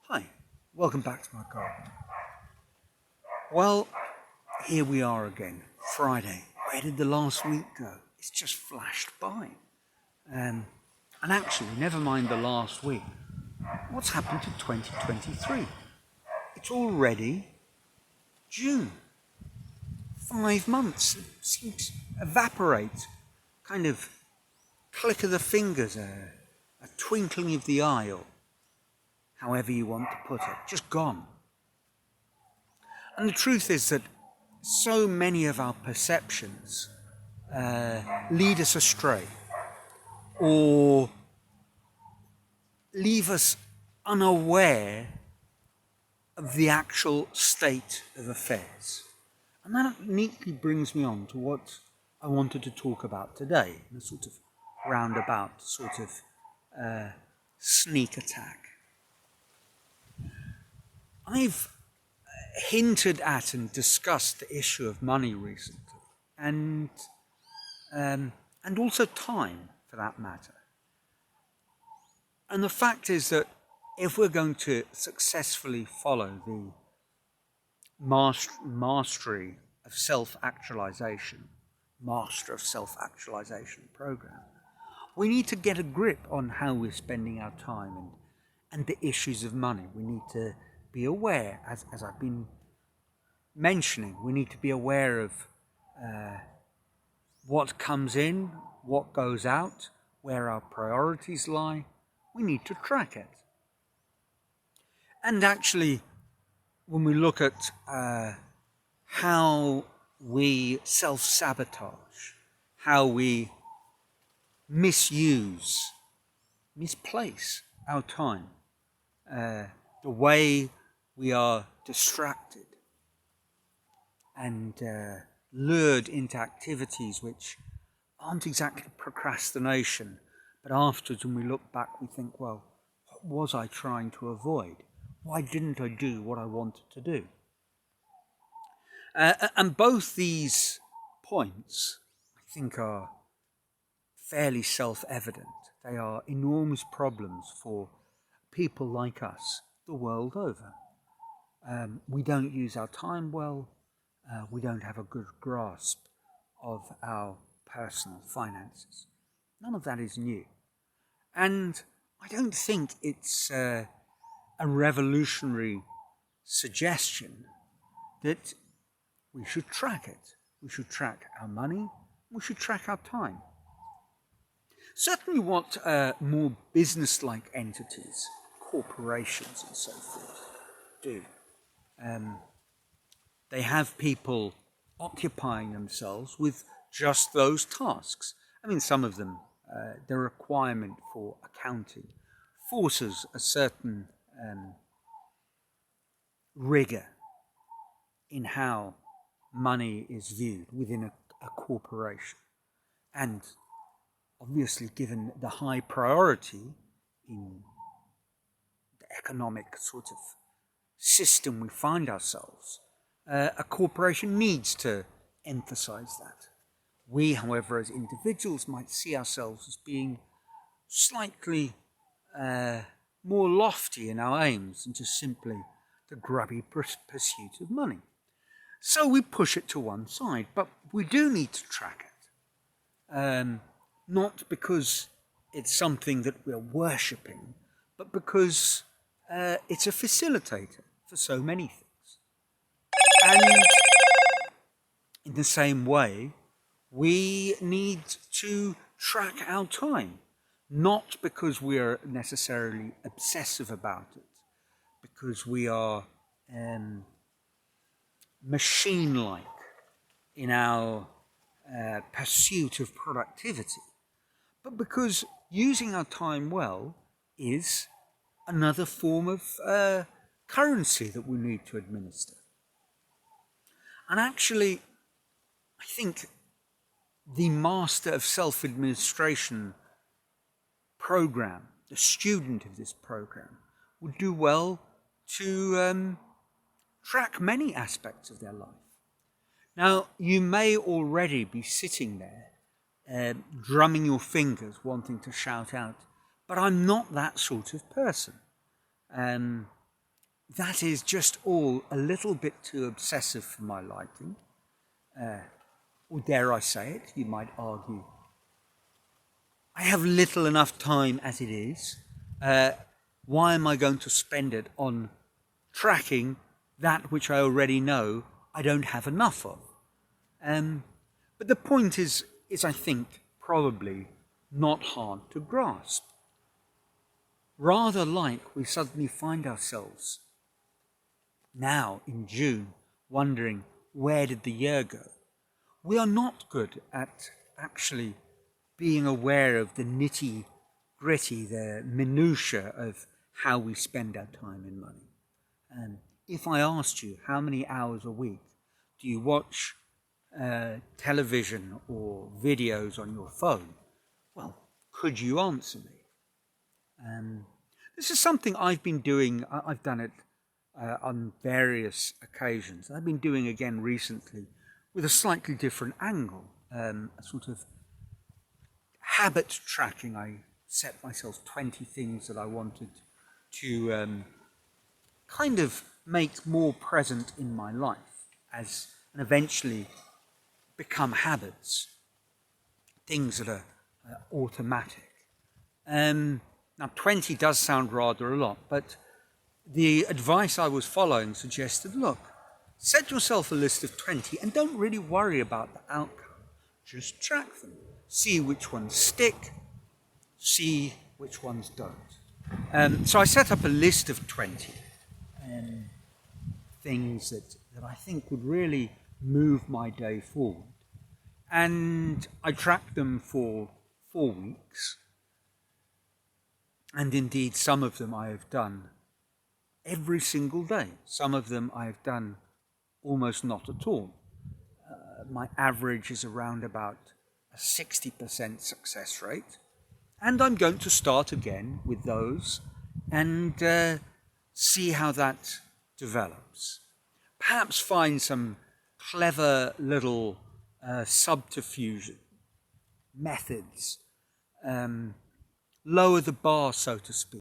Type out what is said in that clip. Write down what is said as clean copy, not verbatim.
Hi, welcome back to my garden. Well, here we are again, Friday. Where did the last week go? It's just flashed by. And actually, never mind the last week. What's happened to 2023? It's already June. 5 months seems to evaporate. Kind of click of the fingers, a twinkling of the eye, or however you want to put it, just gone. And the truth is that so many of our perceptions lead us astray or leave us unaware of the actual state of affairs. And that neatly brings me on to what I wanted to talk about today, in a sort of roundabout, sort of sneak attack. I've hinted at and discussed the issue of money recently, and also time, for that matter. And the fact is that if we're going to successfully follow the mastery of self-actualization, master of self-actualization program, we need to get a grip on how we're spending our time and the issues of money. We need to be aware, as I've been mentioning, we need to be aware of what comes in, what goes out, where our priorities lie. We need to track it. And actually, when we look at how we self-sabotage, how we misplace our time, the way we are distracted and lured into activities which aren't exactly procrastination, but afterwards when we look back we think, well, what was I trying to avoid? Why didn't I do what I wanted to do? And both these points, I think, are fairly self-evident. They are enormous problems for people like us the world over. We don't use our time well. We don't have a good grasp of our personal finances. None of that is new. And I don't think it's a revolutionary suggestion that we should track it. We should track our money. We should track our time. Certainly what more business-like entities, corporations and so forth, do. They have people occupying themselves with just those tasks. I mean, some of them, the requirement for accounting forces a certain rigor in how money is viewed within a corporation. And obviously, given the high priority in the economic sort of system we find ourselves, a corporation needs to emphasize that. We, however, as individuals might see ourselves as being slightly more lofty in our aims than just simply the grubby pursuit of money. So we push it to one side, but we do need to track it. Not because it's something that we're worshipping, but because it's a facilitator for so many things. And in the same way, we need to track our time, not because we're necessarily obsessive about it, because we are machine-like in our pursuit of productivity, but because using our time well is another form of currency that we need to administer. And actually, I think the master of self-administration program, the student of this program, would do well to track many aspects of their life. Now, you may already be sitting there, drumming your fingers, wanting to shout out, but I'm not that sort of person. that is just all a little bit too obsessive for my liking. Or dare I say it, you might argue. I have little enough time as it is. Why am I going to spend it on tracking that which I already know I don't have enough of? But the point is I think, probably not hard to grasp. Rather like we suddenly find ourselves now in June wondering, where did the year go? We are not good at actually being aware of the nitty-gritty, the minutiae of how we spend our time and money. If I asked you how many hours a week do you watch television or videos on your phone, well, could you answer me? This is something I've been doing. I've done it on various occasions. I've been doing again recently with a slightly different angle, a sort of habit tracking. I set myself 20 things that I wanted to kind of make more present in my life and eventually become habits, things that are automatic. Now 20 does sound rather a lot, but the advice I was following suggested, look, set yourself a list of 20 and don't really worry about the outcome. Just track them. See which ones stick, see which ones don't. So I set up a list of 20 things that I think would really move my day forward. And I tracked them for 4 weeks. And indeed, some of them I have done every single day. Some of them I have done almost not at all. My average is around about a 60% success rate. And I'm going to start again with those and see how that develops. Perhaps find some clever little subterfuge methods, lower the bar, so to speak.